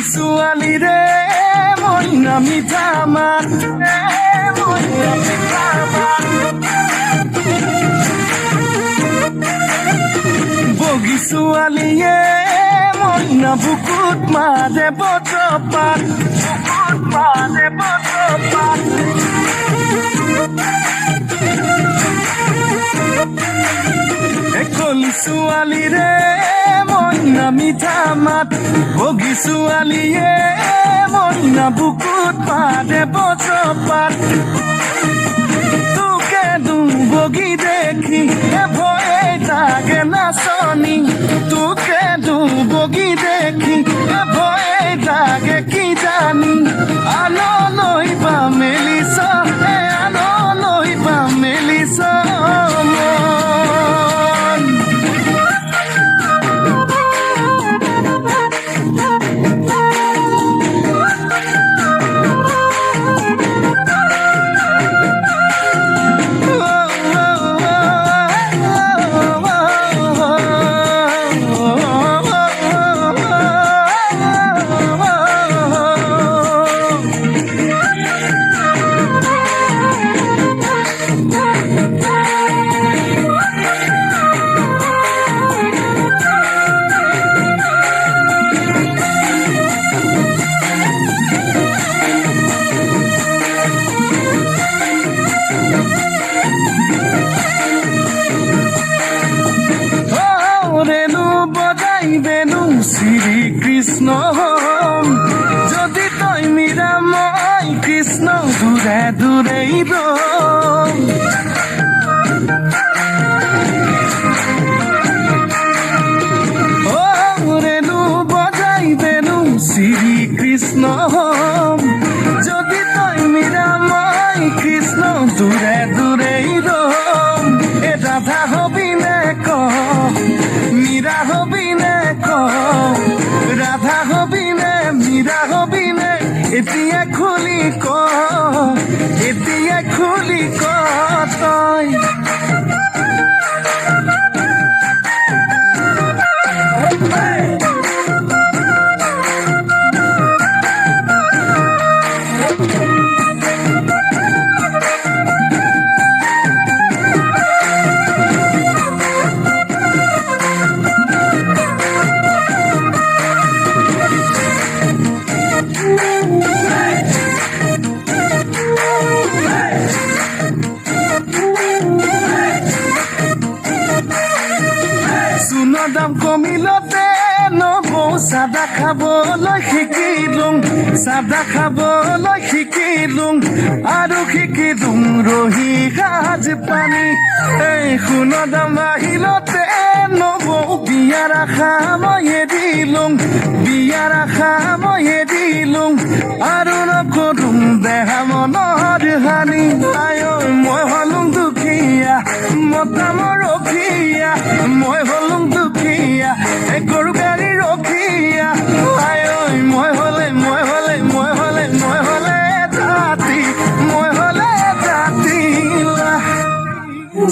ছোৱালী ৰে মইনা মিঠা মাত মইনা মিঠা মাত বগী ছোৱালীয়ে মইনা বুকুত মাৰে বজ্ৰপাত বুকুত মাৰে বজ্ৰপাত কলি ছোৱালী ৰে মইনা মিঠা মাত বগী ছোৱালীয়ে মইনা বুকুত মাৰে বজ্ৰপাত তোকে বগী দেখি ভয়ে লাগে নাচনি তোকে বগী দেখি ভয়ে লাগে কি জানি আনলৈ বা মেলিছ আনলৈ বা মেলিছ শ্রী কৃষ্ণ যদি তই মীরা মই কৃষ্ণ দূরে দূরেই রম রেণু বজাই বেনু শ্রী কৃষ্ণ যদি তই মীরা মই কৃষ্ণ দূরে দূরেই রম এ রাধা হবি নে ক মীরা হবি নে রাধা হবি নে মীরা হবি নে এতিয়া খুলি ক তই দাম কমিলতে নবৌ চাদা খাবলৈ শিকিলোঁ আৰু শিকিলোঁ ৰহি সাজ পানী এই সোণৰ দাম আহিলতে নবৌ বিয়াৰ আশা মই দিলোঁ আৰু নকৰোঁ দেহা মনৰ হানি আই মই হলোঁ দুখীয়া মতা মোৰ ৰখীয়া মই হলোঁ দুখীয়া গৰু গাড়ী ৰখীয়া আই মই হলে জাতি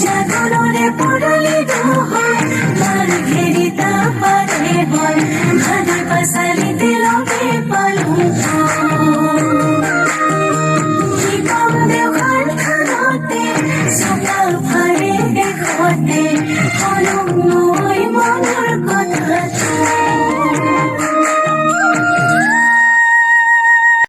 জাগৰণে পড়লি দোহাই মাৰ ঘেৰি তা পাৰে হয় ভাদৰ পাশালিতে